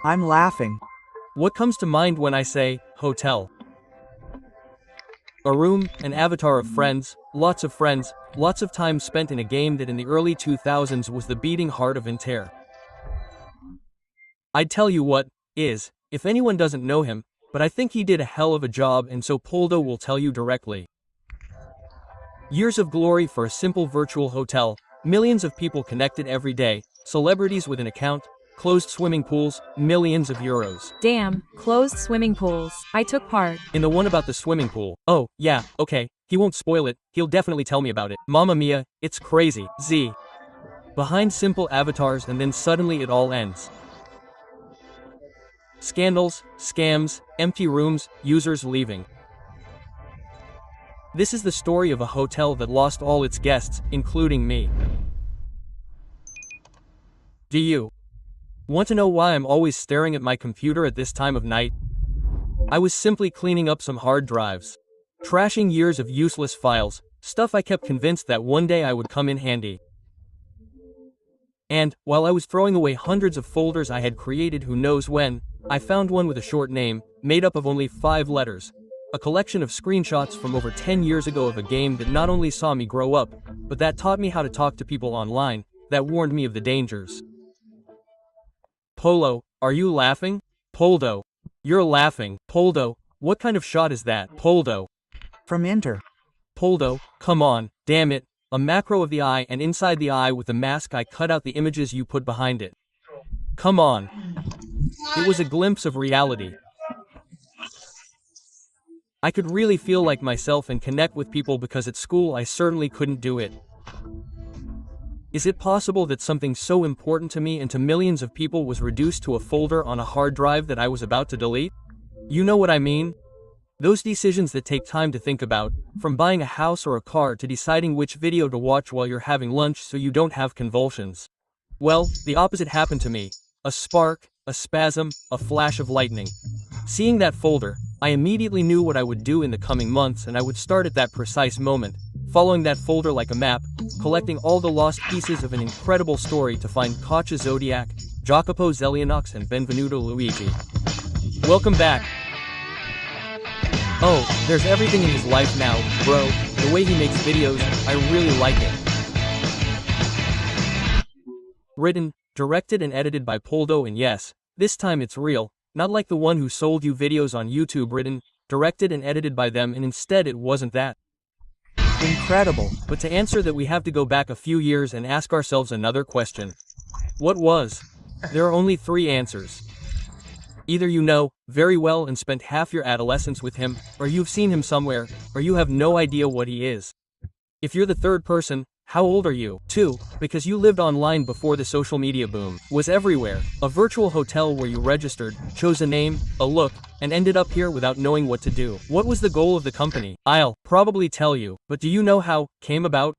I'm laughing. What comes to mind when I say hotel? A room, an avatar of friends, lots of time spent in a game that in the early 2000s was the beating heart of Inter. I'd tell you what is, if anyone doesn't know him, but I think he did a hell of a job, and so Poldo will tell you directly. Years of glory for a simple virtual hotel, millions of people connected every day, celebrities with an account, closed swimming pools, millions of euros. Damn, closed swimming pools. I took part. In the one about the swimming pool. Oh, yeah, okay, he won't spoil it, he'll definitely tell me about it. Mamma mia, it's crazy. Z. Behind simple avatars, and then suddenly it all ends. Scandals, scams, empty rooms, users leaving. This is the story of a hotel that lost all its guests, including me. Do you want to know why I'm always staring at my computer at this time of night? I was simply cleaning up some hard drives. Trashing years of useless files, stuff I kept convinced that one day I would come in handy. And, while I was throwing away hundreds of folders I had created who knows when, I found one with a short name, made up of only 5 letters. A collection of screenshots from over 10 years ago of a game that not only saw me grow up, but that taught me how to talk to people online, that warned me of the dangers. Polo, are you laughing? Poldo. You're laughing. Poldo, what kind of shot is that? Poldo. From Inter. Poldo, come on, damn it. A macro of the eye, and inside the eye with the mask I cut out the images you put behind it. Come on. It was a glimpse of reality. I could really feel like myself and connect with people, because at school I certainly couldn't do it. Is it possible that something so important to me and to millions of people was reduced to a folder on a hard drive that I was about to delete? You know what I mean? Those decisions that take time to think about, from buying a house or a car to deciding which video to watch while you're having lunch so you don't have convulsions. Well, the opposite happened to me. A spark, a spasm, a flash of lightning. Seeing that folder, I immediately knew what I would do in the coming months, and I would start at that precise moment, following that folder like a map, collecting all the lost pieces of an incredible story to find Caccia Zodiac, Jacopo Zelianox, and Benvenuto Luigi. Welcome back. Oh, there's everything in his life now, bro. The way he makes videos, I really like it. Written, directed and edited by Poldo, and yes, this time it's real, not like the one who sold you videos on YouTube. Written, directed and edited by them, and instead it wasn't that. Incredible. But to answer that, we have to go back a few years and ask ourselves another question. What was? There are only 3 answers. Either you know very well and spent half your adolescence with him, or you've seen him somewhere, or you have no idea what he is. If you're the third person, how old are you? 2, because you lived online before the social media boom was everywhere. A virtual hotel where you registered, chose a name, a look, and ended up here without knowing what to do. What was the goal of the company? I'll probably tell you, but do you know how came about?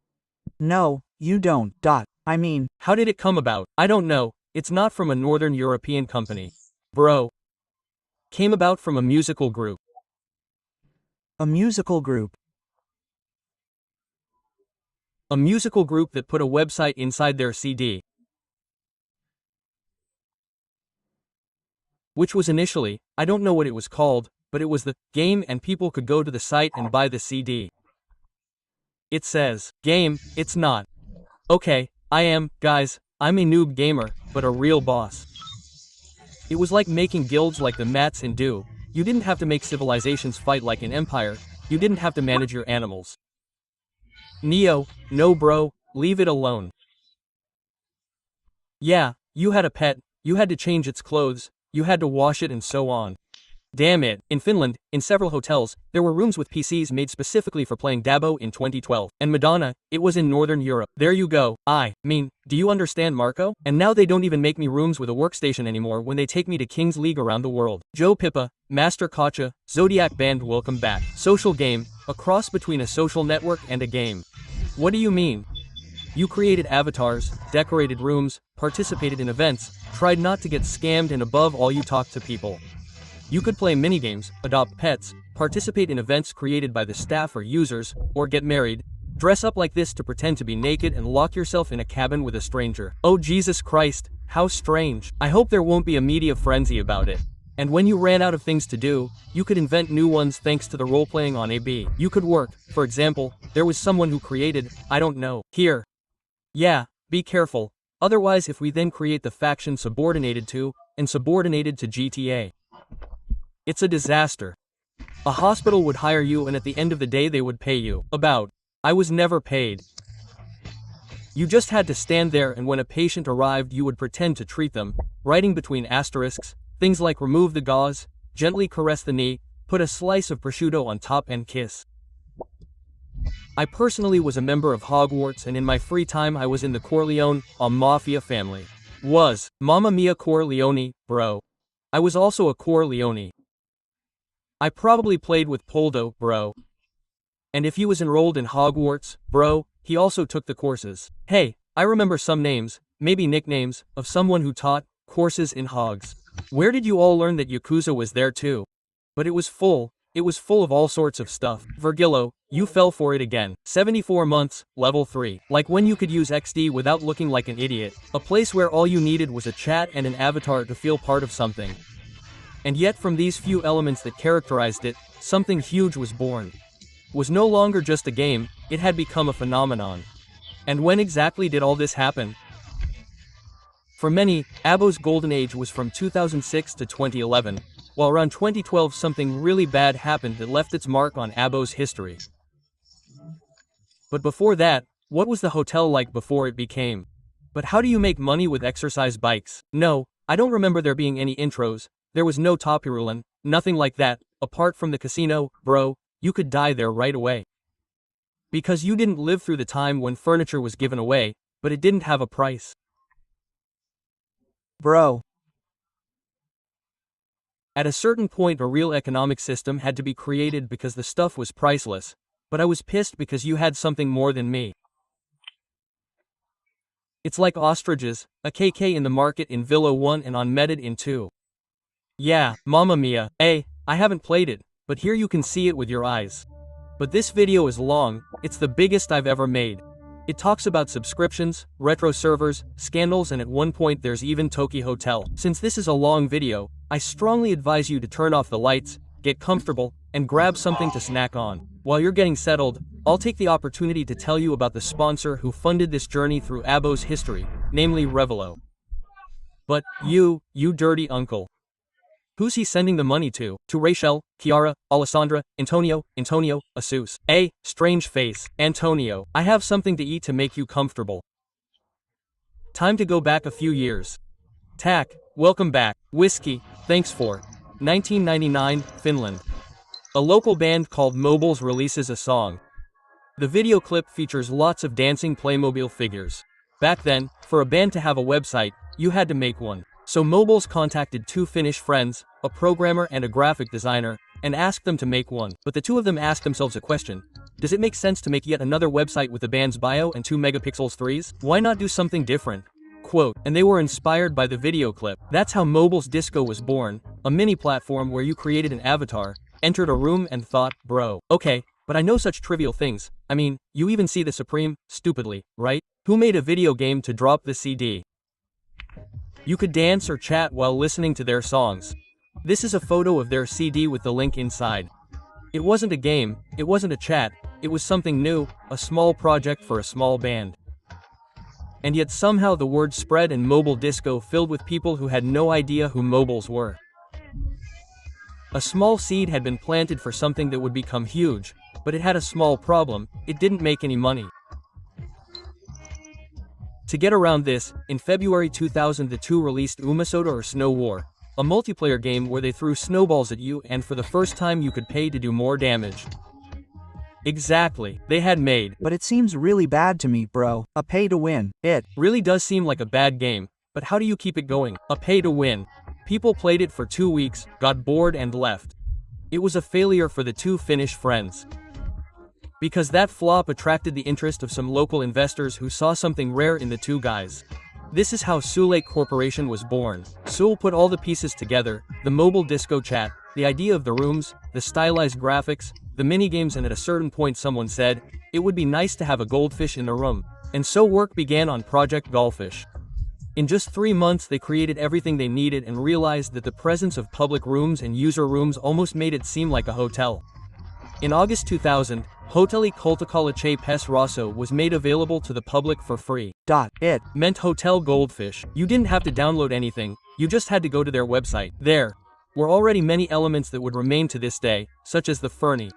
No, you don't. I mean, how did it come about? I don't know. It's not from a Northern European company. Bro. Came about from a musical group. A musical group. A musical group that put a website inside their CD. Which was initially, I don't know what it was called, but it was the game, and people could go to the site and buy the CD. It says, game, it's not. Okay, guys, I'm a noob gamer, but a real boss. It was like making guilds like the Mats in Do. You didn't have to make civilizations fight like an empire, you didn't have to manage your animals. Neo, no bro, leave it alone. Yeah, you had a pet, you had to change its clothes, you had to wash it and so on. Damn it. In Finland, in several hotels, there were rooms with PCs made specifically for playing Habbo in 2012. And Madonna, it was in Northern Europe. There you go. I mean, do you understand, Marco? And now they don't even make me rooms with a workstation anymore when they take me to King's League around the world. Joe Pippa, Master Caccia, Zodiac Band, welcome back. Social game, a cross between a social network and a game. What do you mean? You created avatars, decorated rooms, participated in events, tried not to get scammed, and above all you talked to people. You could play minigames, adopt pets, participate in events created by the staff or users, or get married, Dress up like this to pretend to be naked and lock yourself in a cabin with a stranger. Oh Jesus Christ, how strange. I hope there won't be a media frenzy about it. And when you ran out of things to do, you could invent new ones thanks to the role-playing on AB. You could work, for example, there was someone who created, I don't know, here. Yeah, be careful, otherwise if we then create the faction subordinated to, and subordinated to GTA. It's a disaster. A hospital would hire you and at the end of the day they would pay you. I was never paid. You just had to stand there and when a patient arrived you would pretend to treat them, writing between asterisks, things like remove the gauze, gently caress the knee, put a slice of prosciutto on top and kiss. I personally was a member of Hogwarts and in my free time I was in the Corleone, a mafia family. Mamma mia Corleone, bro. I was also a Corleone. I probably played with Poldo, bro. And if he was enrolled in Hogwarts, bro, he also took the courses. Hey, I remember some names, maybe nicknames, of someone who taught courses in Hogs. Where did you all learn that Yakuza was there too? But it was full of all sorts of stuff. Virgilio, you fell for it again. 74 months, level 3. Like when you could use XD without looking like an idiot. A place where all you needed was a chat and an avatar to feel part of something. And yet from these few elements that characterized it, something huge was born. Was no longer just a game, it had become a phenomenon. And when exactly did all this happen? For many, Habbo's golden age was from 2006 to 2011, while around 2012 something really bad happened that left its mark on Habbo's history. But before that, what was the hotel like before it became? But how do you make money with exercise bikes? No, I don't remember there being any intros, there was no Topirulan, nothing like that, apart from the casino, bro, you could die there right away. Because you didn't live through the time when furniture was given away, but it didn't have a price. Bro. At a certain point a real economic system had to be created because the stuff was priceless, but I was pissed because you had something more than me. It's like ostriches, a KK in the market in Villa 1 and on Medid in 2. Yeah, mamma mia, I haven't played it, but here you can see it with your eyes. But this video is long, it's the biggest I've ever made. It talks about subscriptions, retro servers, scandals and at one point there's even Toki Hotel. Since this is a long video, I strongly advise you to turn off the lights, get comfortable, and grab something to snack on. While you're getting settled, I'll take the opportunity to tell you about the sponsor who funded this journey through Habbo's history, namely Revelo. But, you dirty uncle. Who's he sending the money to? To Rachel, Chiara, Alessandra, Antonio, Asus. Strange face. Antonio, I have something to eat to make you comfortable. Time to go back a few years. Tack, welcome back. Whiskey, thanks for. 1999, Finland. A local band called Mobiles releases a song. The video clip features lots of dancing Playmobil figures. Back then, for a band to have a website, you had to make one. So Mobiles contacted two Finnish friends, a programmer and a graphic designer, and asked them to make one. But the two of them asked themselves a question. Does it make sense to make yet another website with the band's bio and 2 megapixels 3s? Why not do something different? Quote, and they were inspired by the video clip. That's how Mobiles Disco was born, a mini platform where you created an avatar, entered a room and thought, bro, okay, but I know such trivial things. I mean, you even see the Supreme, stupidly, right? Who made a video game to drop the CD? You could dance or chat while listening to their songs. This is a photo of their CD with the link inside. It wasn't a game, it wasn't a chat, it was something new, a small project for a small band. And yet somehow the word spread and mobile disco filled with people who had no idea who Mobiles were. A small seed had been planted for something that would become huge, but it had a small problem, it didn't make any money. To get around this, in February 2000 the two released Umasoda or Snow War, a multiplayer game where they threw snowballs at you and for the first time you could pay to do more damage. Exactly, they had made. But it seems really bad to me, bro. A pay to win. It really does seem like a bad game, but how do you keep it going? A pay to win. People played it for 2 weeks, got bored and left. It was a failure for the two Finnish friends. Because that flop attracted the interest of some local investors who saw something rare in the two guys. This is how Sule Corporation was born. Sule put all the pieces together, the mobile disco chat, the idea of the rooms, the stylized graphics, the minigames, and at a certain point someone said, it would be nice to have a goldfish in the room. And so work began on Project Goldfish. In just 3 months they created everything they needed and realized that the presence of public rooms and user rooms almost made it seem like a hotel. In August 2000, Hoteli Culticalache Pes Rosso was made available to the public for free. It meant Hotel Goldfish. You didn't have to download anything, you just had to go to their website. There were already many elements that would remain to this day, such as the Fernie.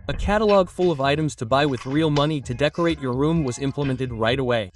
A catalog full of items to buy with real money to decorate your room was implemented right away.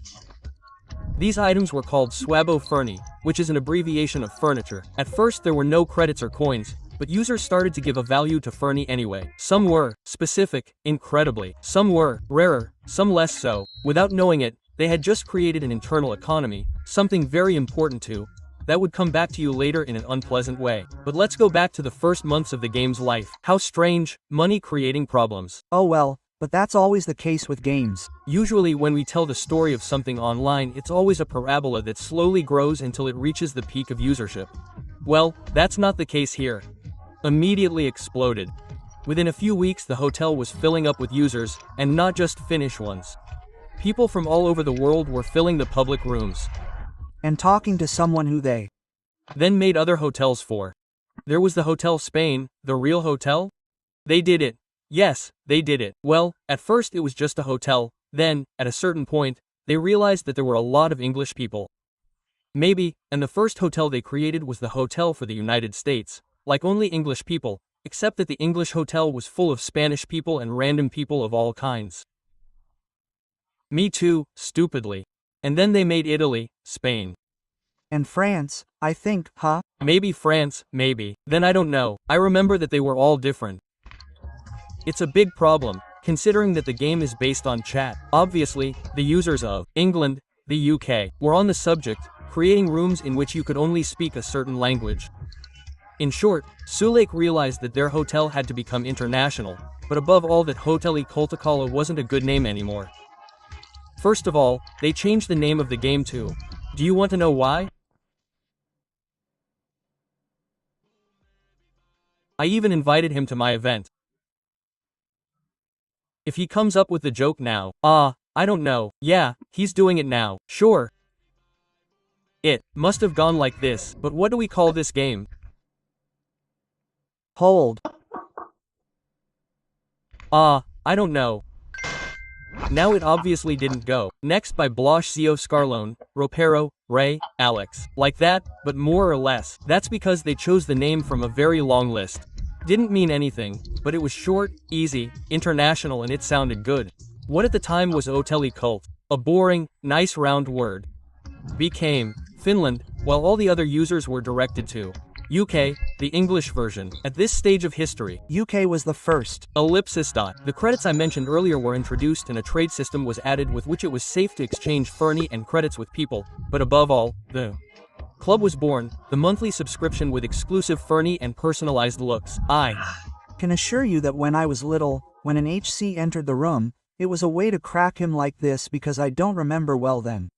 These items were called Swabo Fernie, which is an abbreviation of furniture. At first there were no credits or coins, but users started to give a value to Fernie anyway. Some were specific, incredibly. Some were rarer, some less so. Without knowing it, they had just created an internal economy, something very important to, that would come back to you later in an unpleasant way. But let's go back to the first months of the game's life. How strange, money creating problems. Oh well, but that's always the case with games. Usually when we tell the story of something online, it's always a parabola that slowly grows until it reaches the peak of usership. Well, that's not the case here. Immediately exploded. Within a few weeks the hotel was filling up with users, and not just Finnish ones. People from all over the world were filling the public rooms. And talking to someone who they then made other hotels for. There was the Hotel Spain, the real hotel? They did it. Yes, they did it. Well, at first it was just a hotel, then, at a certain point, they realized that there were a lot of English people. Maybe, and the first hotel they created was the Hotel for the United States, like only English people, except that the English hotel was full of Spanish people and random people of all kinds. Me too, stupidly. And then they made Italy, Spain. And France, I think, huh? Maybe France, maybe. Then I don't know. I remember that they were all different. It's a big problem, considering that the game is based on chat. Obviously, the users of England, the UK, were on the subject, creating rooms in which you could only speak a certain language. In short, Sulake realized that their hotel had to become international, but above all that Hoteli Culticala wasn't a good name anymore. First of all, they changed the name of the game too. Do you want to know why? I even invited him to my event. If he comes up with the joke now, I don't know. Yeah, he's doing it now. Sure. It must have gone like this, but what do we call this game? Hold. I don't know. Now it obviously didn't go. Next by Blanche Zio Scarlone, Ropero, Ray, Alex. Like that, but more or less. That's because they chose the name from a very long list. Didn't mean anything, but it was short, easy, international, and it sounded good. What at the time was Hoteli Cult? A boring, nice round word. Became Finland, while all the other users were directed to UK, the English version. At this stage of history, UK was the first. ellipsis. The credits I mentioned earlier were introduced and a trade system was added with which it was safe to exchange Fernie and credits with people, but above all, the club was born, the monthly subscription with exclusive Fernie and personalized looks. I can assure you that when I was little, when an HC entered the room, it was a way to crack him like this because I don't remember well then.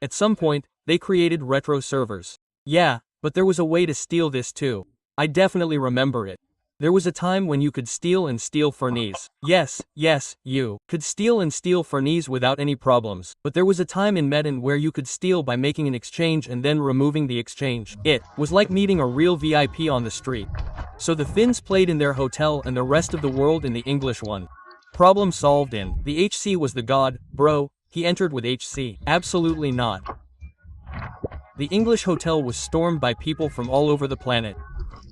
At some point, they created retro servers. Yeah, but there was a way to steal this too. I definitely remember it. There was a time when you could steal and steal Fernies. Yes, you could steal and steal Fernies without any problems. But there was a time in Medan where you could steal by making an exchange and then removing the exchange. It was like meeting a real VIP on the street. So the Finns played in their hotel and the rest of the world in the English one. Problem solved. In the HC was the god, bro, he entered with HC. Absolutely not. The English hotel was stormed by people from all over the planet.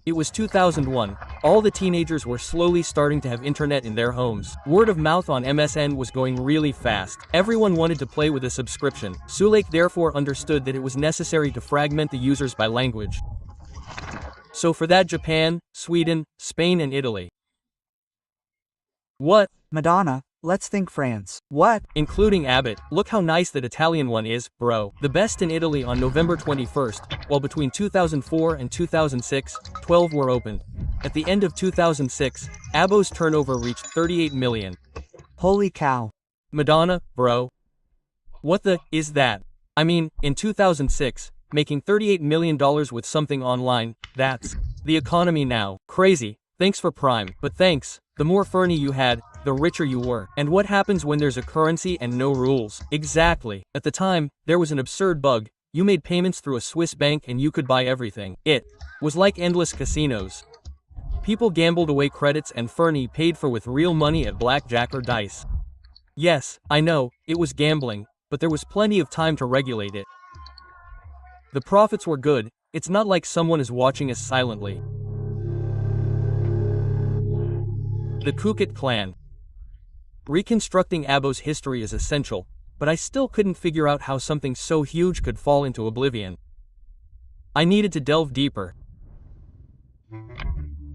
It was 2001. All the teenagers were slowly starting to have internet in their homes. Word of mouth on MSN was going really fast. Everyone wanted to play with a subscription. Sulake therefore understood that it was necessary to fragment the users by language. So for that, Japan, Sweden, Spain and Italy. What? Madonna, let's think France. What? Including Abbott. Look how nice that Italian one is, bro. The best in Italy on November 21st, while between 2004 and 2006, 12 were opened. At the end of 2006, Habbo's turnover reached 38 million. Holy cow. Madonna, bro. What the is that? I mean, in 2006, making $38 million with something online, that's The economy now. Crazy. Thanks for Prime. But thanks. The more Fernie you had, the richer you were. And what happens when there's a currency and no rules? Exactly. At the time, there was an absurd bug. You made payments through a Swiss bank and you could buy everything. It was like endless casinos. People gambled away credits and Fernie paid for with real money at blackjack or dice. Yes, I know, it was gambling, but there was plenty of time to regulate it. The profits were good. It's not like someone is watching us silently. The Kukit clan. Reconstructing Habbo's history is essential, but I still couldn't figure out how something so huge could fall into oblivion. I needed to delve deeper.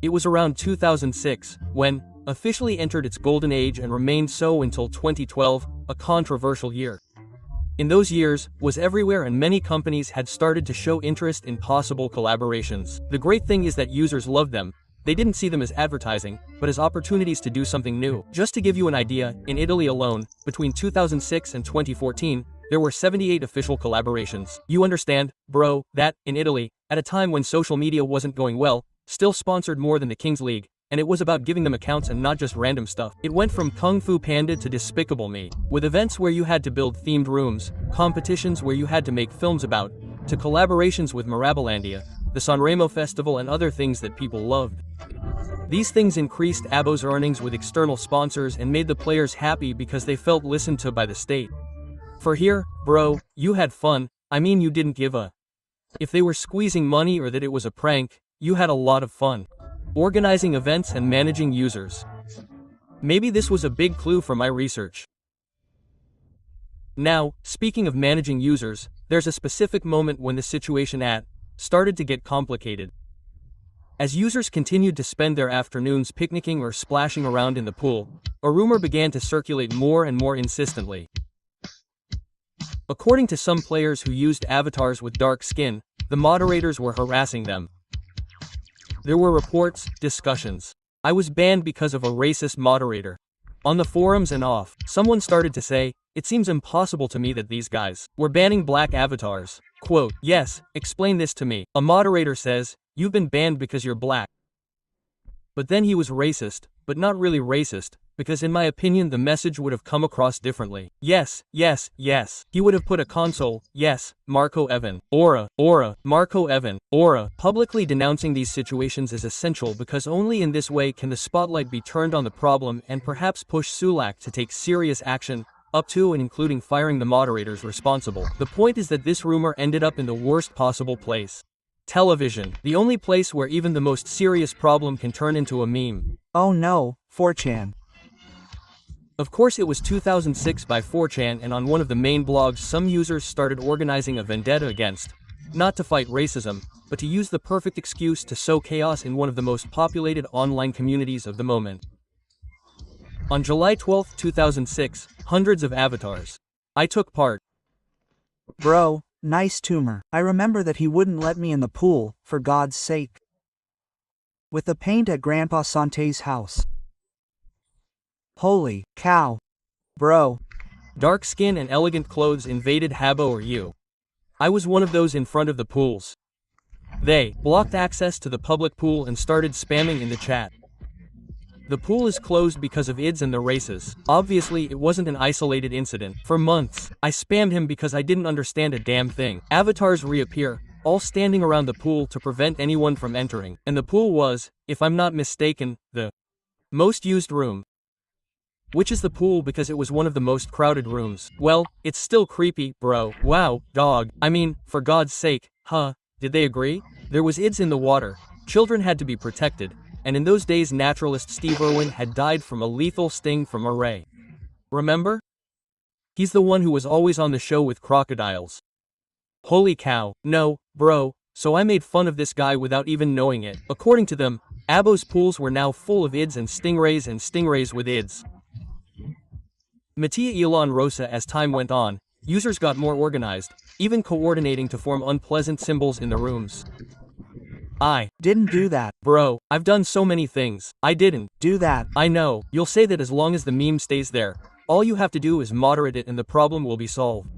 It was around 2006, when officially entered its golden age and remained so until 2012, a controversial year. In those years, was everywhere and many companies had started to show interest in possible collaborations. The great thing is that users loved them. They didn't see them as advertising, but as opportunities to do something new. Just to give you an idea, in Italy alone, between 2006 and 2014, there were 78 official collaborations. You understand, bro, that, in Italy, at a time when social media wasn't going well, still sponsored more than the Kings League, and it was about giving them accounts and not just random stuff. It went from Kung Fu Panda to Despicable Me, with events where you had to build themed rooms, competitions where you had to make films about, to collaborations with Mirabilandia, the Sanremo Festival and other things that people loved. These things increased Habbo's earnings with external sponsors and made the players happy because they felt listened to by the state. For here, bro, you had fun, I mean you didn't give a if they were squeezing money or that it was a prank, you had a lot of fun. Organizing events and managing users. Maybe this was a big clue for my research. Now, speaking of managing users, there's a specific moment when the situation started to get complicated. As users continued to spend their afternoons picnicking or splashing around in the pool, a rumor began to circulate more and more insistently. According to some players who used avatars with dark skin, the moderators were harassing them. There were reports, discussions. I was banned because of a racist moderator. On the forums and off, someone started to say, it seems impossible to me that these guys were banning black avatars. Quote, yes, explain this to me. A moderator says, you've been banned because you're black. But then he was racist, but not really racist, because in my opinion the message would have come across differently. Yes, yes, yes. He would have put a console, yes, Marco Evan, aura, Marco Evan, aura. Publicly denouncing these situations is essential because only in this way can the spotlight be turned on the problem and perhaps push Sulak to take serious action, up to and including firing the moderators responsible. The point is that this rumor ended up in the worst possible place. Television, the only place where even the most serious problem can turn into a meme. Oh no, 4chan. Of course it was 2006 by 4chan, and on one of the main blogs some users started organizing a vendetta against, not to fight racism, but to use the perfect excuse to sow chaos in one of the most populated online communities of the moment. On July 12, 2006, hundreds of avatars. I took part. Bro, nice tumor. I remember that he wouldn't let me in the pool, for God's sake. With the paint at Grandpa Sante's house. Holy cow. Bro. Dark skin and elegant clothes invaded Habbo or you. I was one of those in front of the pools. They blocked access to the public pool and started spamming in the chat. The pool is closed because of IDs and the races. Obviously, it wasn't an isolated incident. For months, I spammed him because I didn't understand a damn thing. Avatars reappear, all standing around the pool to prevent anyone from entering. And the pool was, if I'm not mistaken, the most used room. Which is the pool because it was one of the most crowded rooms. Well, it's still creepy, bro. Wow, dog. I mean, for God's sake, huh? Did they agree? There was IDs in the water. Children had to be protected. And in those days naturalist Steve Irwin had died from a lethal sting from a ray. Remember? He's the one who was always on the show with crocodiles. Holy cow, no, bro, so I made fun of this guy without even knowing it. According to them, Habbo's pools were now full of IDs and stingrays with IDs. Mattia Elon Rosa. As time went on, users got more organized, even coordinating to form unpleasant symbols in the rooms. I didn't do that. Bro, I've done so many things. I didn't do that. I know. You'll say that as long as the meme stays there. All you have to do is moderate it and the problem will be solved.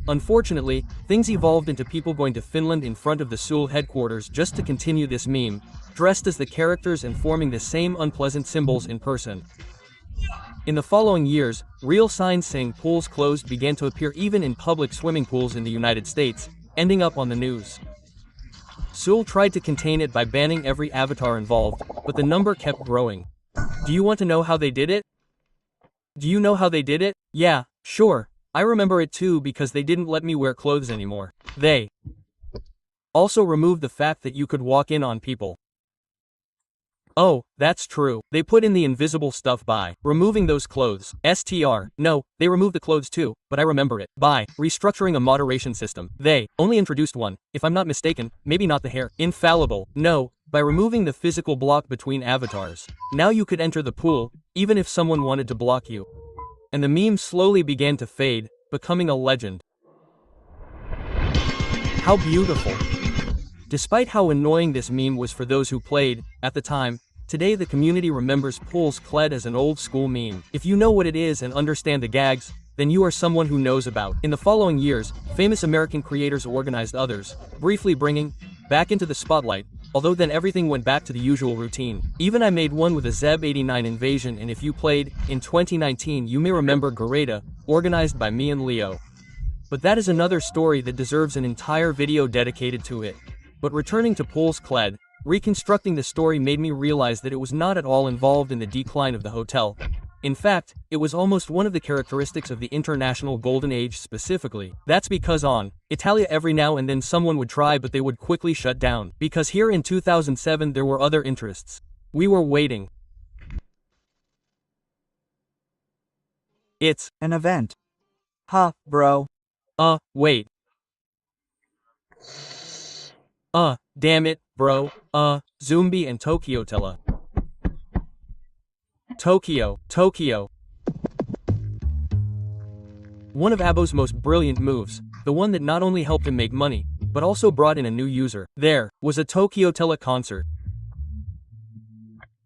Unfortunately, things evolved into people going to Finland in front of the Seoul headquarters just to continue this meme, dressed as the characters and forming the same unpleasant symbols in person. In the following years, real signs saying pools closed began to appear even in public swimming pools in the United States, ending up on the news. Seoul tried to contain it by banning every avatar involved, but the number kept growing. Do you want to know how they did it? Do you know how they did it? Yeah, sure. I remember it too because they didn't let me wear clothes anymore. They also removed the fact that you could walk in on people. Oh, that's true. They put in the invisible stuff by removing those clothes. No, they removed the clothes too, but I remember it. By restructuring a moderation system. They only introduced one, if I'm not mistaken, maybe not the hair. Infallible. No, by removing the physical block between avatars. Now you could enter the pool, even if someone wanted to block you. And the meme slowly began to fade, becoming a legend. How beautiful. Despite how annoying this meme was for those who played, at the time, today the community remembers pools cled as an old school meme. If you know what it is and understand the gags, then you are someone who knows about. In the following years, famous American creators organized others, briefly bringing back into the spotlight, although then everything went back to the usual routine. Even I made one with a Zeb89 invasion, and if you played, in 2019 you may remember Gareda, organized by me and Leo. But that is another story that deserves an entire video dedicated to it. But returning to Pools Cled, reconstructing the story made me realize that it was not at all involved in the decline of the hotel. In fact, it was almost one of the characteristics of the international golden age specifically. That's because on Italia every now and then someone would try, but they would quickly shut down. Because here in 2007 there were other interests. We were waiting. It's An event. Huh, bro. Wait. Damn it, bro. Zumbi and Tokyo Tella. Tokyo. One of Habbo's most brilliant moves, the one that not only helped him make money, but also brought in a new user. There was a Tokyo Tele concert.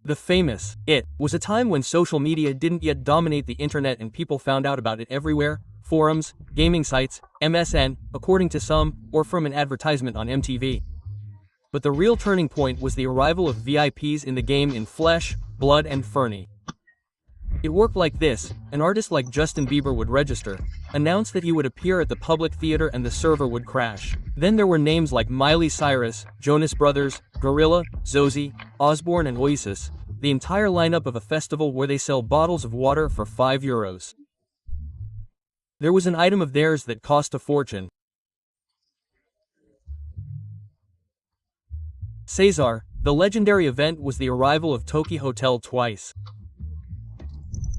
The famous It was a time when social media didn't yet dominate the internet and people found out about it everywhere, forums, gaming sites, MSN, according to some, or from an advertisement on MTV. But the real turning point was the arrival of VIPs in the game in flesh, blood and Fernie. It worked like this: an artist like Justin Bieber would register, announce that he would appear at the public theater and the server would crash. Then there were names like Miley Cyrus, Jonas Brothers, Gorilla, Zozy, Osbourne and Oasis, the entire lineup of a festival where they sell bottles of water for €5. There was an item of theirs that cost a fortune. Cesar, the legendary event was the arrival of Toki Hotel twice.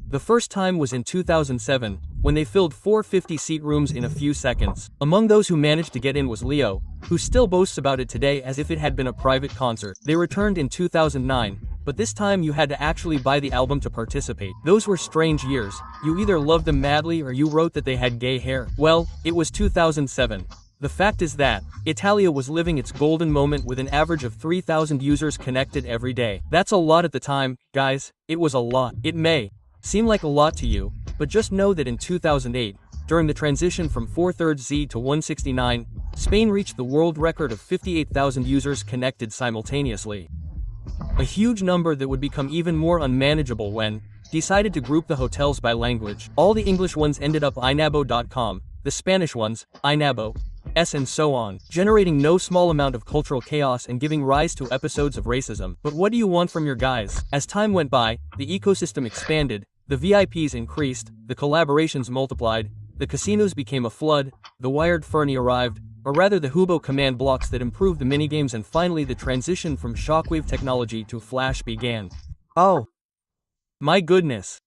The first time was in 2007, when they filled 4 50-seat rooms in a few seconds. Among those who managed to get in was Leo, who still boasts about it today as if it had been a private concert. They returned in 2009, but this time you had to actually buy the album to participate. Those were strange years. You either loved them madly or you wrote that they had gay hair. Well, it was 2007. The fact is that Italia was living its golden moment with an average of 3,000 users connected every day. That's a lot at the time, guys. It was a lot. It may seem like a lot to you, but just know that in 2008, during the transition from 4/3 Z to 169, Spain reached the world record of 58,000 users connected simultaneously. A huge number that would become even more unmanageable when decided to group the hotels by language. All the English ones ended up inabo.com, the Spanish ones, inabo, and so on, generating no small amount of cultural chaos and giving rise to episodes of racism. But what do you want from your guys? As time went by, the ecosystem expanded, the VIPs increased, the collaborations multiplied, the casinos became a flood, the wired Fernie arrived, or rather the Habbo command blocks that improved the minigames, and finally the transition from shockwave technology to Flash began. Oh. My goodness.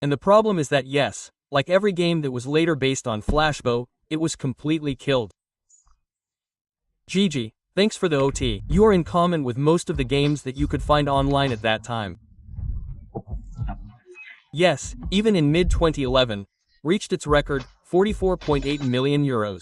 And the problem is that yes, like every game that was later based on Flashbo, it was completely killed. GG, thanks for the OT. You are in common with most of the games that you could find online at that time. Yes, even in mid-2011, reached its record, €44.8 million.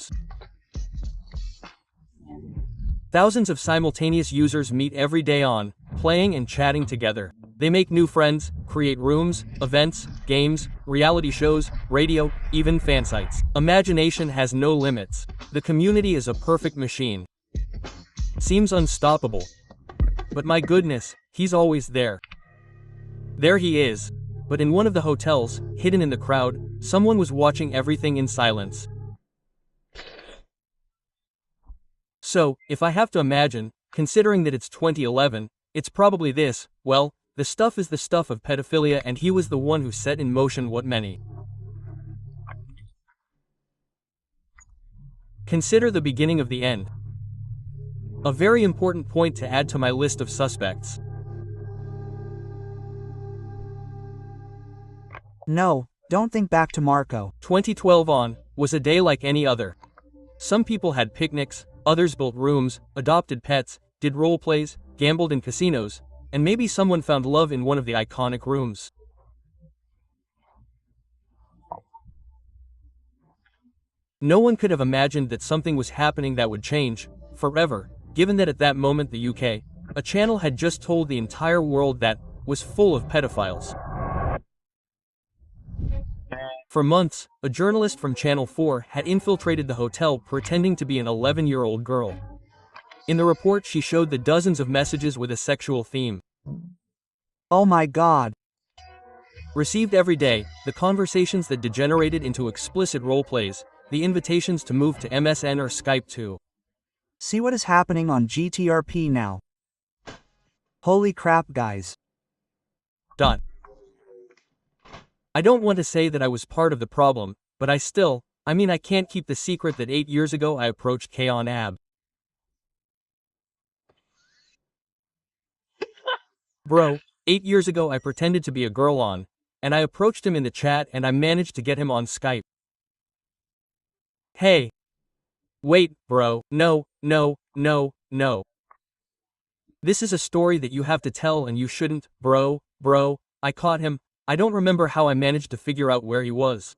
Thousands of simultaneous users meet every day on, playing and chatting together. They make new friends, create rooms, events, games, reality shows, radio, even fan sites. Imagination has no limits. The community is a perfect machine. Seems unstoppable. But my goodness, he's always there. There he is. But in one of the hotels, hidden in the crowd, someone was watching everything in silence. So, if I have to imagine, considering that it's 2011, it's probably this. Well, the stuff is the stuff of pedophilia, and he was the one who set in motion what many consider the beginning of the end. A very important point to add to my list of suspects. No, don't think back to Marco. 2012 on was a day like any other. Some people had picnics, others built rooms, adopted pets, did role plays, gambled in casinos, and maybe someone found love in one of the iconic rooms. No one could have imagined that something was happening that would change, forever, given that at that moment the UK, a channel had just told the entire world that was full of pedophiles. For months, a journalist from Channel 4 had infiltrated the hotel pretending to be an 11-year-old girl. In the report, she showed the dozens of messages with a sexual theme. Oh my God. Received every day, the conversations that degenerated into explicit role plays, the invitations to move to MSN or Skype too. See what is happening on GTRP now. Holy crap, guys. I don't want to say that I was part of the problem, but I can't keep the secret that 8 years ago I approached K on Ab. Bro, 8 years ago I pretended to be a girl on, and I approached him in the chat and I managed to get him on Skype. Hey. Wait, bro, no. This is a story that you have to tell and you shouldn't, bro, I caught him. I don't remember how I managed to figure out where he was.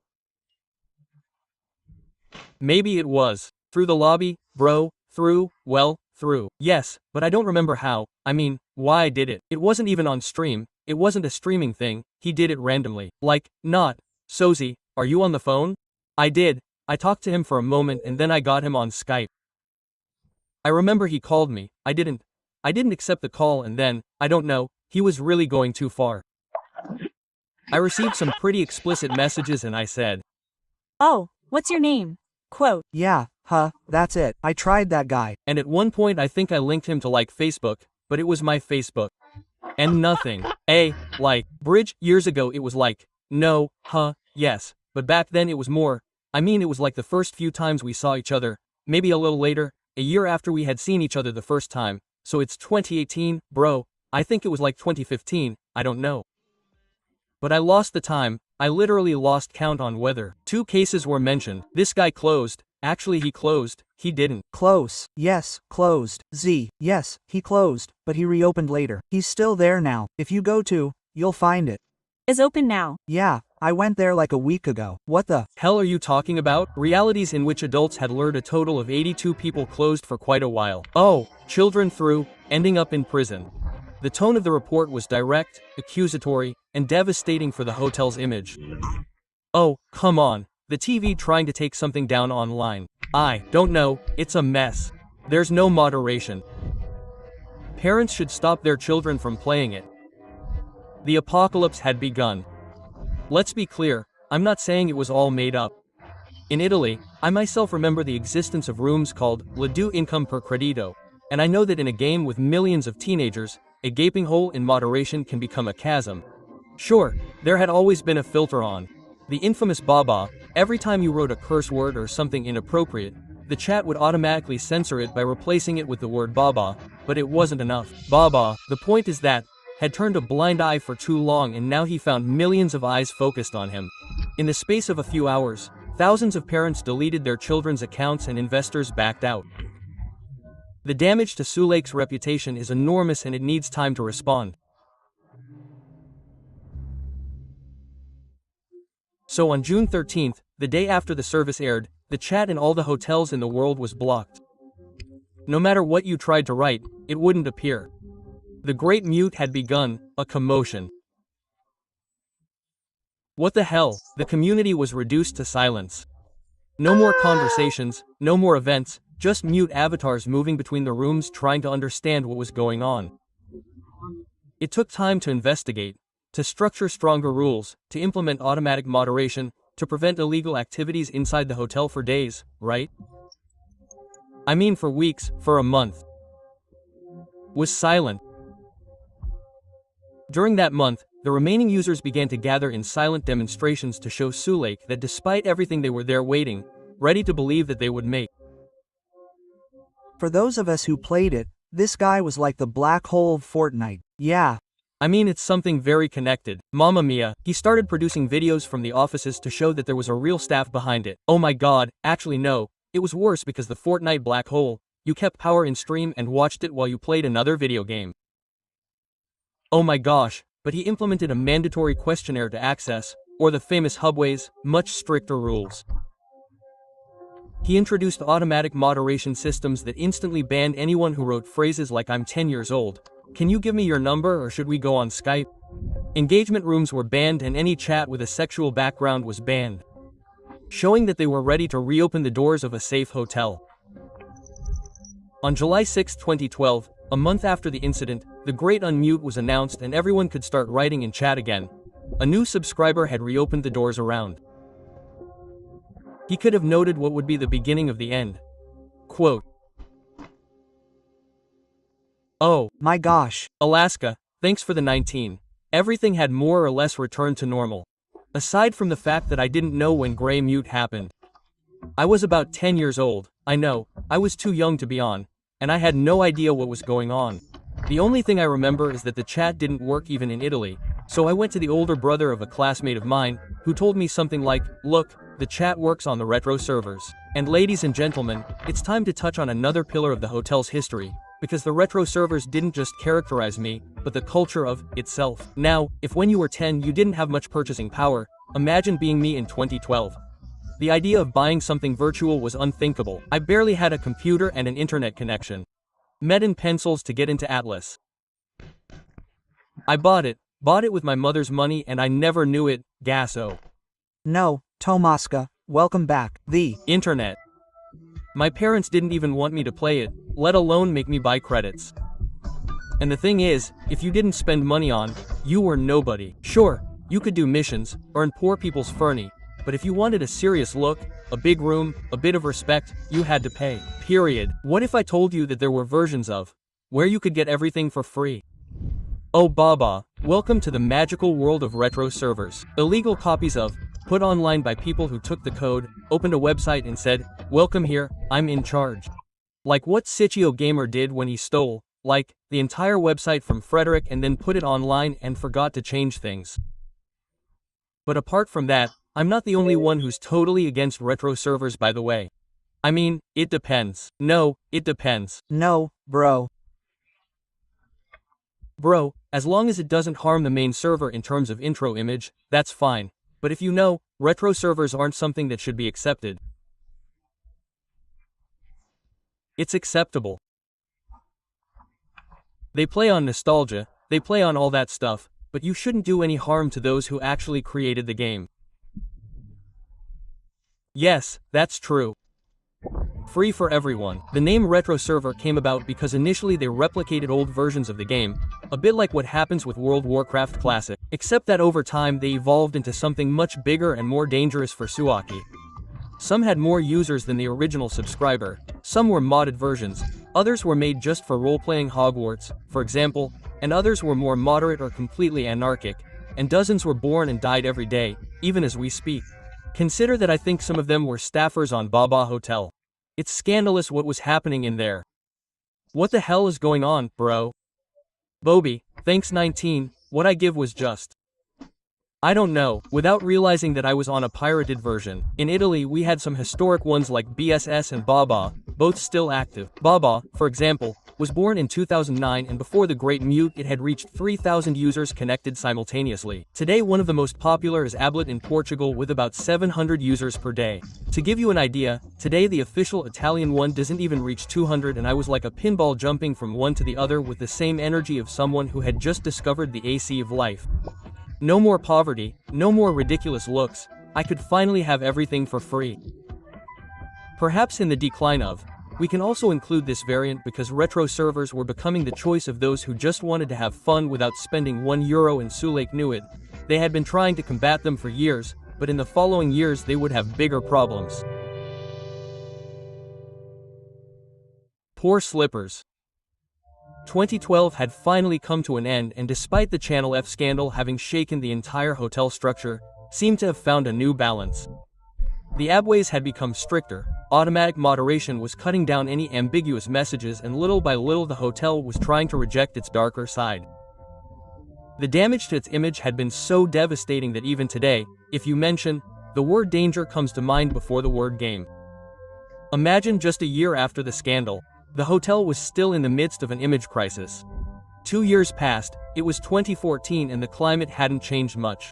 Maybe it was through the lobby, bro, through. Yes, but I don't remember how, why I did it. It wasn't even on stream, it wasn't a streaming thing, he did it randomly. Sozy, are you on the phone? I did, I talked to him for a moment and then I got him on Skype. I remember he called me, I didn't accept the call and then, I don't know, he was really going too far. I received some pretty explicit messages and I said, "Oh, what's your name?" Quote. Yeah, that's it. I tried that guy. And at one point I think I linked him to Facebook, but it was my Facebook. And nothing. Bridge, years ago it was no, yes, but back then it was more, it was like the first few times we saw each other, maybe a little later, a year after we had seen each other the first time, so it's 2018, bro, I think it was 2015, I don't know. But I lost the time, I literally lost count on whether 2 cases were mentioned. This guy closed, actually he closed, he didn't. Close, yes, closed. Z, yes, he closed, but he reopened later. He's still there now. If you go to, you'll find it. Is open now. Yeah, I went there like a week ago. What the hell are you talking about? Realities in which adults had lured a total of 82 people closed for quite a while. Oh, children through, ending up in prison. The tone of the report was direct, accusatory, and devastating for the hotel's image. Oh, come on, the TV trying to take something down online. I don't know, it's a mess. There's no moderation. Parents should stop their children from playing it. The apocalypse had begun. Let's be clear, I'm not saying it was all made up. In Italy, I myself remember the existence of rooms called La Due Income per Credito, and I know that in a game with millions of teenagers, a gaping hole in moderation can become a chasm. Sure, there had always been a filter on. The infamous Baba, every time you wrote a curse word or something inappropriate, the chat would automatically censor it by replacing it with the word Baba, but it wasn't enough. Baba, the point is that, had turned a blind eye for too long and now he found millions of eyes focused on him. In the space of a few hours, thousands of parents deleted their children's accounts and investors backed out. The damage to Suleik's reputation is enormous and it needs time to respond. So on June 13th, the day after the service aired, the chat in all the hotels in the world was blocked. No matter what you tried to write, it wouldn't appear. The Great Mute had begun, a commotion. What the hell? The community was reduced to silence. No more conversations, no more events, just mute avatars moving between the rooms trying to understand what was going on. It took time to investigate, to structure stronger rules, to implement automatic moderation, to prevent illegal activities inside the hotel for days, right? I mean for weeks, for a month. Was silent. During that month, the remaining users began to gather in silent demonstrations to show Sulake that despite everything they were there waiting, ready to believe that they would make. For those of us who played it, this guy was like the black hole of Fortnite. Yeah. I mean, it's something very connected. Mamma mia, he started producing videos from the offices to show that there was a real staff behind it. Oh my god, actually no, it was worse because the Fortnite black hole, you kept power in stream and watched it while you played another video game. Oh my gosh, but he implemented a mandatory questionnaire to access, or the famous Hubways, much stricter rules. He introduced automatic moderation systems that instantly banned anyone who wrote phrases like "I'm 10 years old. Can you give me your number or should we go on Skype?" Engagement rooms were banned and any chat with a sexual background was banned, showing that they were ready to reopen the doors of a safe hotel. On July 6, 2012, a month after the incident, the Great Unmute was announced and everyone could start writing in chat again. A new subscriber had reopened the doors around. He could have noted what would be the beginning of the end. Quote, "Oh, My gosh. Alaska, thanks for the 19. Everything had more or less returned to normal. Aside from the fact that I didn't know when Grey Mute happened. I was about 10 years old, I know, I was too young to be on, and I had no idea what was going on. The only thing I remember is that the chat didn't work even in Italy, so I went to the older brother of a classmate of mine, who told me something like, look, the chat works on the retro servers. And ladies and gentlemen, it's time to touch on another pillar of the hotel's history, because the retro servers didn't just characterize me, but the culture of itself. Now, if when you were 10 you didn't have much purchasing power, imagine being me in 2012. The idea of buying something virtual was unthinkable. I barely had a computer and an internet connection. Met in pencils to get into Atlas. I bought it with my mother's money and I never knew it, gasso. No, Tomaska, welcome back. The Internet. My parents didn't even want me to play it, let alone make me buy credits. And the thing is, if you didn't spend money on, you were nobody. Sure, you could do missions, earn poor people's fernie, but if you wanted a serious look, a big room, a bit of respect, you had to pay. Period. What if I told you that there were versions of where you could get everything for free? Oh Baba, welcome to the magical world of retro servers. Illegal copies of, put online by people who took the code, opened a website and said, welcome here, I'm in charge. Like what Sitchio Gamer did when he stole, like, the entire website from Frederick and then put it online and forgot to change things. But apart from that, I'm not the only one who's totally against retro servers, by the way. I mean, it depends. No, it depends. No, bro. Bro, as long as it doesn't harm the main server in terms of intro image, that's fine. But if you know, retro servers aren't something that should be accepted. It's acceptable. They play on nostalgia, they play on all that stuff, but you shouldn't do any harm to those who actually created the game. Yes, that's true. Free for everyone. The name Retro Server came about because initially they replicated old versions of the game, a bit like what happens with World of Warcraft Classic, except that over time they evolved into something much bigger and more dangerous for Suaki. Some had more users than the original subscriber, some were modded versions, others were made just for role-playing Hogwarts, for example, and others were more moderate or completely anarchic, and dozens were born and died every day, even as we speak. Consider that I think some of them were staffers on Baba Hotel. It's scandalous what was happening in there. What the hell is going on, bro? Bobby, thanks 19, what I give was just. I don't know, without realizing that I was on a pirated version. In Italy we had some historic ones like BSS and Baba, both still active. Baba, for example, was born in 2009, and before the Great Mute it had reached 3,000 users connected simultaneously. Today one of the most popular is Alla in Portugal with about 700 users per day. To give you an idea, today the official Italian one doesn't even reach 200, and I was like a pinball jumping from one to the other with the same energy of someone who had just discovered the AC of life. No more poverty, no more ridiculous looks, I could finally have everything for free. Perhaps in the decline of, we can also include this variant because retro servers were becoming the choice of those who just wanted to have fun without spending €1, and Sulake knew it. They had been trying to combat them for years, but in the following years they would have bigger problems. Poor slippers. 2012 had finally come to an end, and despite the Channel F scandal having shaken the entire hotel structure, seemed to have found a new balance. The abways had become stricter, automatic moderation was cutting down any ambiguous messages, and little by little the hotel was trying to reject its darker side. The damage to its image had been so devastating that even today, if you mention the word danger, comes to mind before the word game. Imagine just a year after the scandal, the hotel was still in the midst of an image crisis. 2 years passed, it was 2014, and the climate hadn't changed much.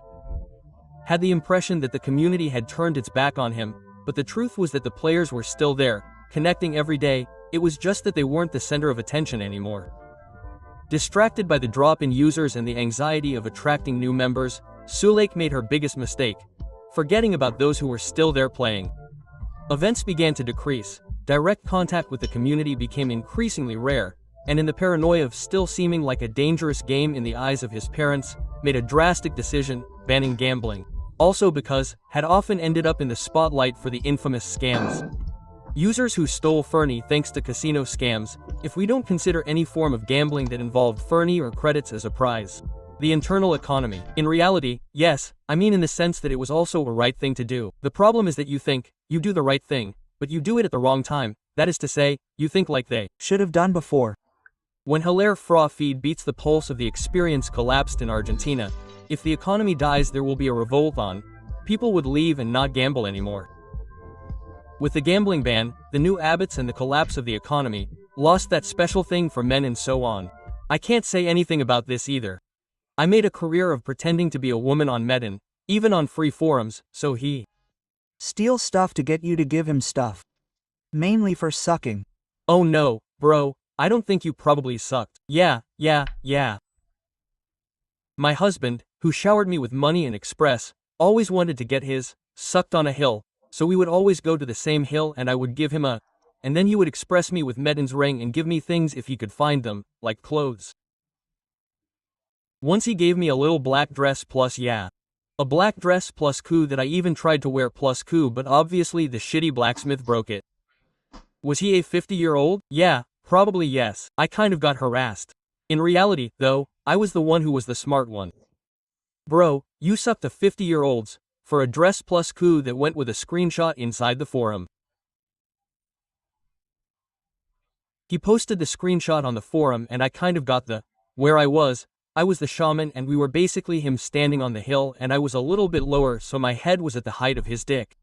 Had the impression that the community had turned its back on him, but the truth was that the players were still there, connecting every day. It was just that they weren't the center of attention anymore. Distracted by the drop in users and the anxiety of attracting new members, Sulake made her biggest mistake, forgetting about those who were still there playing. Events began to decrease, direct contact with the community became increasingly rare, and in the paranoia of still seeming like a dangerous game in the eyes of his parents, made a drastic decision, banning gambling. Also because, had often ended up in the spotlight for the infamous scams. Users who stole Fernie thanks to casino scams, if we don't consider any form of gambling that involved Fernie or credits as a prize. The internal economy. In reality, yes, I mean in the sense that it was also a right thing to do. The problem is that you think, you do the right thing, but you do it at the wrong time, that is to say, you think like they should have done before. When Hilaire Fra feed beats the pulse of the experience collapsed in Argentina, if the economy dies there will be a revolt on, people would leave and not gamble anymore. With the gambling ban, the new abbots and the collapse of the economy, lost that special thing for men and so on. I can't say anything about this either. I made a career of pretending to be a woman on Medin, even on free forums, so he steals stuff to get you to give him stuff. Mainly for sucking. Oh no, bro, I don't think you probably sucked. Yeah. My husband, who showered me with money and express, always wanted to get his sucked on a hill, so we would always go to the same hill and I would give him a, and then he would express me with Medin's ring and give me things if he could find them, like clothes. Once he gave me a little black dress plus a black dress plus coup that I even tried to wear plus coup, but obviously the shitty blacksmith broke it. Was he a 50-year-old? Yeah, probably yes. I kind of got harassed. In reality, though, I was the one who was the smart one. Bro, you sucked a 50-year-old's for a dress plus coup that went with a screenshot inside the forum. He posted the screenshot on the forum and I kind of got the, where I was the shaman and we were basically him standing on the hill and I was a little bit lower so my head was at the height of his dick.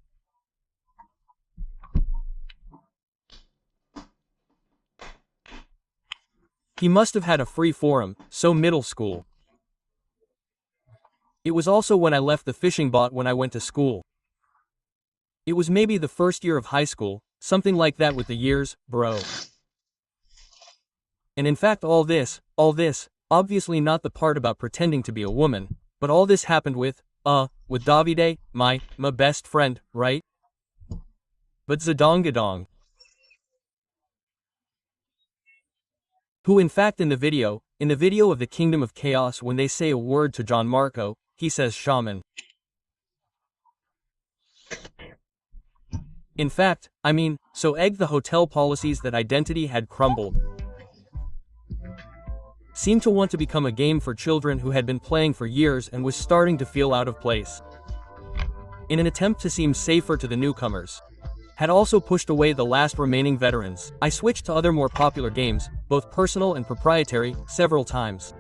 He must have had a free forum, so middle school. It was also when I left the fishing bot when I went to school. It was maybe the first year of high school, something like that with the years, bro. And in fact all this, obviously not the part about pretending to be a woman, but all this happened with Davide, my best friend, right? But Zadongadong. Who in fact in the video of the Kingdom of Chaos when they say a word to John Marco, he says shaman. In fact, I mean, so egged the hotel policies that identity had crumbled. Seemed to want to become a game for children who had been playing for years and was starting to feel out of place. In an attempt to seem safer to the newcomers. Had also pushed away the last remaining veterans. I switched to other more popular games, both personal and proprietary, several times.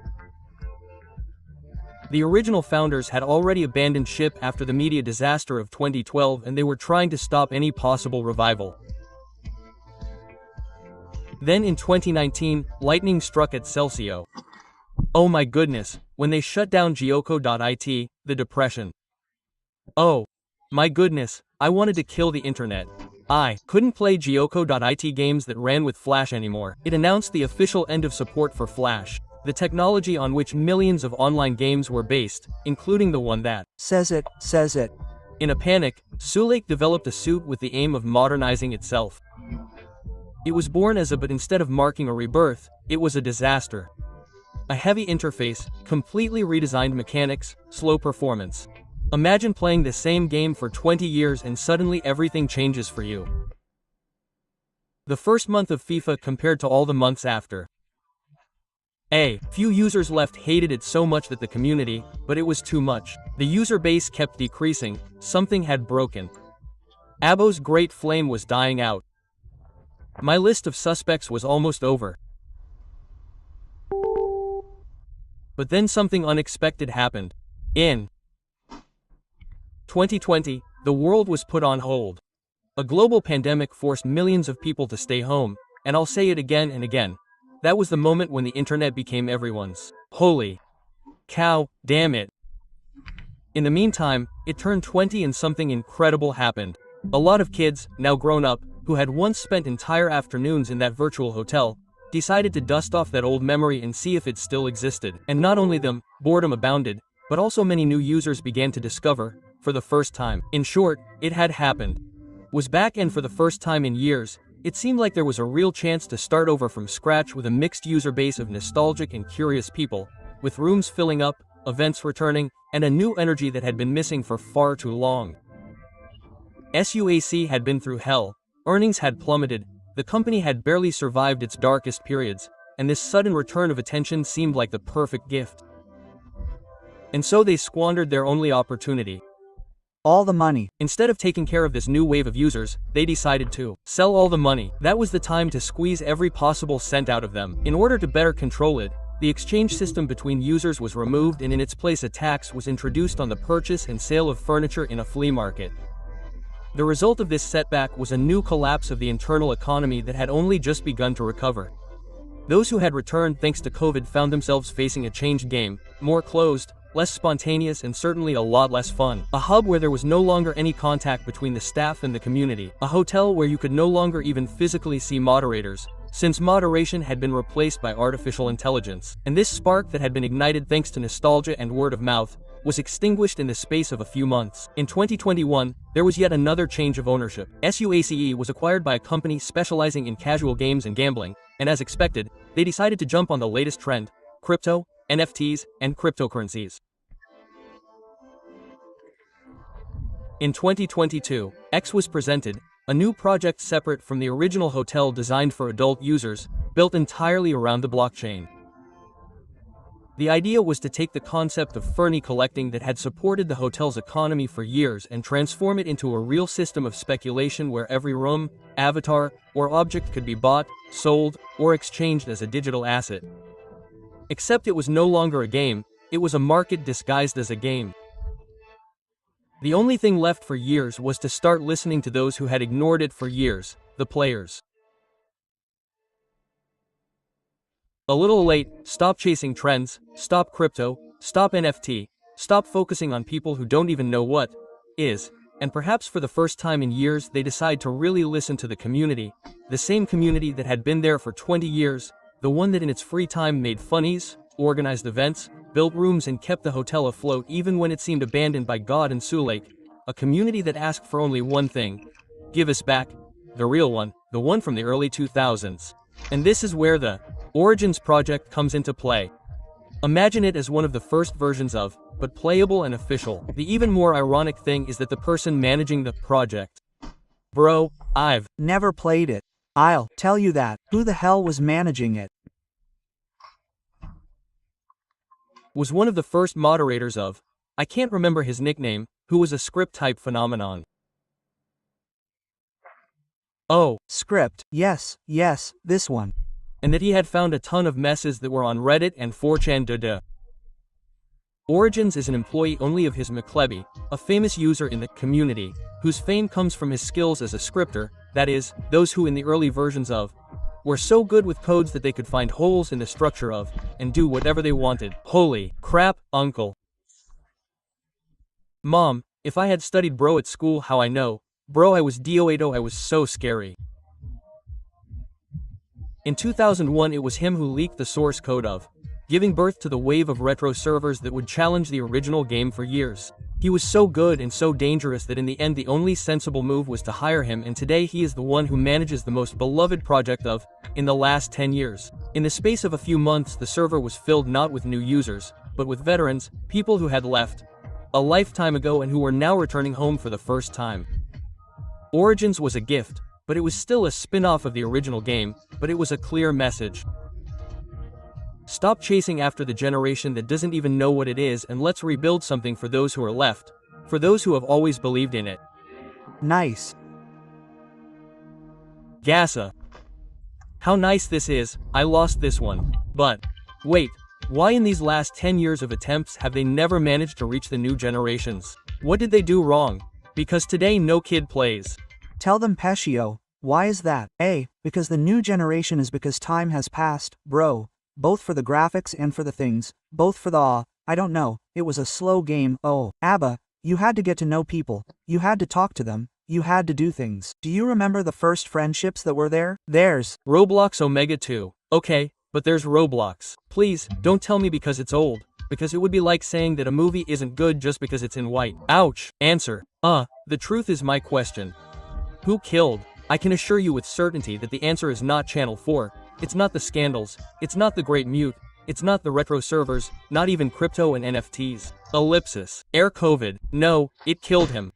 The original founders had already abandoned ship after the media disaster of 2012 and they were trying to stop any possible revival. Then in 2019, lightning struck at Celsius. Oh my goodness, when they shut down Gyoko.it, the depression. Oh my goodness, I wanted to kill the internet. I couldn't play Gyoko.it games that ran with Flash anymore. It announced the official end of support for Flash, the technology on which millions of online games were based, including the one that says it. In a panic, Sulake developed a suit with the aim of modernizing itself. It was born as a but instead of marking a rebirth, it was a disaster. A heavy interface, completely redesigned mechanics, slow performance. Imagine playing the same game for 20 years and suddenly everything changes for you. The first month of FIFA compared to all the months after. Few users left hated it so much that the community, but it was too much. The user base kept decreasing, something had broken. Habbo's great flame was dying out. My list of suspects was almost over. But then something unexpected happened. In 2020, the world was put on hold. A global pandemic forced millions of people to stay home, and I'll say it again and again. That was the moment when the internet became everyone's. Holy cow, damn it. In the meantime, it turned 20 and something incredible happened. A lot of kids, now grown up, who had once spent entire afternoons in that virtual hotel, decided to dust off that old memory and see if it still existed. And not only them, boredom abounded, but also many new users began to discover, for the first time. In short, it had happened. Was back, and for the first time in years, it seemed like there was a real chance to start over from scratch with a mixed user base of nostalgic and curious people, with rooms filling up, events returning, and a new energy that had been missing for far too long. SUAC had been through hell, earnings had plummeted, the company had barely survived its darkest periods, and this sudden return of attention seemed like the perfect gift. And so they squandered their only opportunity. All the money. Instead of taking care of this new wave of users, they decided to sell all the money. That was the time to squeeze every possible cent out of them. In order to better control it, the exchange system between users was removed, and in its place a tax was introduced on the purchase and sale of furniture in a flea market. The result of this setback was a new collapse of the internal economy that had only just begun to recover. Those who had returned thanks to COVID found themselves facing a changed game, more closed, less spontaneous, and certainly a lot less fun. A hub where there was no longer any contact between the staff and the community. A hotel where you could no longer even physically see moderators, since moderation had been replaced by artificial intelligence. And this spark that had been ignited thanks to nostalgia and word of mouth was extinguished in the space of a few months. In 2021, there was yet another change of ownership. SUACE was acquired by a company specializing in casual games and gambling, and as expected, they decided to jump on the latest trend: crypto, NFTs, and cryptocurrencies. In 2022, X was presented, a new project separate from the original hotel designed for adult users, built entirely around the blockchain. The idea was to take the concept of Fernie collecting that had supported the hotel's economy for years and transform it into a real system of speculation where every room, avatar, or object could be bought, sold, or exchanged as a digital asset. Except it was no longer a game, it was a market disguised as a game. The only thing left for years was to start listening to those who had ignored it for years, the players. A little late, stop chasing trends, stop crypto, stop NFT, stop focusing on people who don't even know what is, and perhaps for the first time in years they decide to really listen to the community, the same community that had been there for 20 years, the one that in its free time made funnies, organized events, built rooms and kept the hotel afloat even when it seemed abandoned by God and Sulake, a community that asked for only one thing: give us back, the real one, the one from the early 2000s. And this is where the Origins project comes into play. Imagine it as one of the first versions of, but playable and official. The even more ironic thing is that the person managing the project, bro, I've never played it. I'll tell you that. Who the hell was managing it? Was one of the first moderators of, I can't remember his nickname, who was a script-type phenomenon. Oh, Script, yes, this one. And that he had found a ton of messes that were on Reddit and 4chan. Origins is an employee only of his McClebby, a famous user in the community, whose fame comes from his skills as a scripter, that is, those who in the early versions of were so good with codes that they could find holes in the structure of, and do whatever they wanted. Holy crap, uncle. Mom, if I had studied bro at school how I know, bro I was DO8O I was so scary. In 2001 it was him who leaked the source code of, giving birth to the wave of retro servers that would challenge the original game for years. He was so good and so dangerous that in the end the only sensible move was to hire him, and today he is the one who manages the most beloved project of, in the last 10 years. In the space of a few months the server was filled not with new users, but with veterans, people who had left a lifetime ago and who were now returning home for the first time. Origins was a gift, but it was still a spin-off of the original game, but it was a clear message. Stop chasing after the generation that doesn't even know what it is, and let's rebuild something for those who are left, for those who have always believed in it. Nice. Gassa. How nice this is, I lost this one. But, wait, why in these last 10 years of attempts have they never managed to reach the new generations? What did they do wrong? Because today no kid plays. Tell them Peshio, why is that? Because the new generation is because time has passed, bro. Both for the graphics and for the things, both for the I don't know, it was a slow game. Oh, Abba, you had to get to know people, you had to talk to them, you had to do things. Do you remember the first friendships that were there? There's Roblox Omega 2. Okay, but there's Roblox. Please, don't tell me because it's old, because it would be like saying that a movie isn't good just because it's in white. Ouch. Answer. The truth is my question. Who killed? I can assure you with certainty that the answer is not Channel 4. It's not the scandals, it's not the Great Mute, it's not the retro servers, not even crypto and NFTs. Ellipsis. Air COVID. No, it killed him.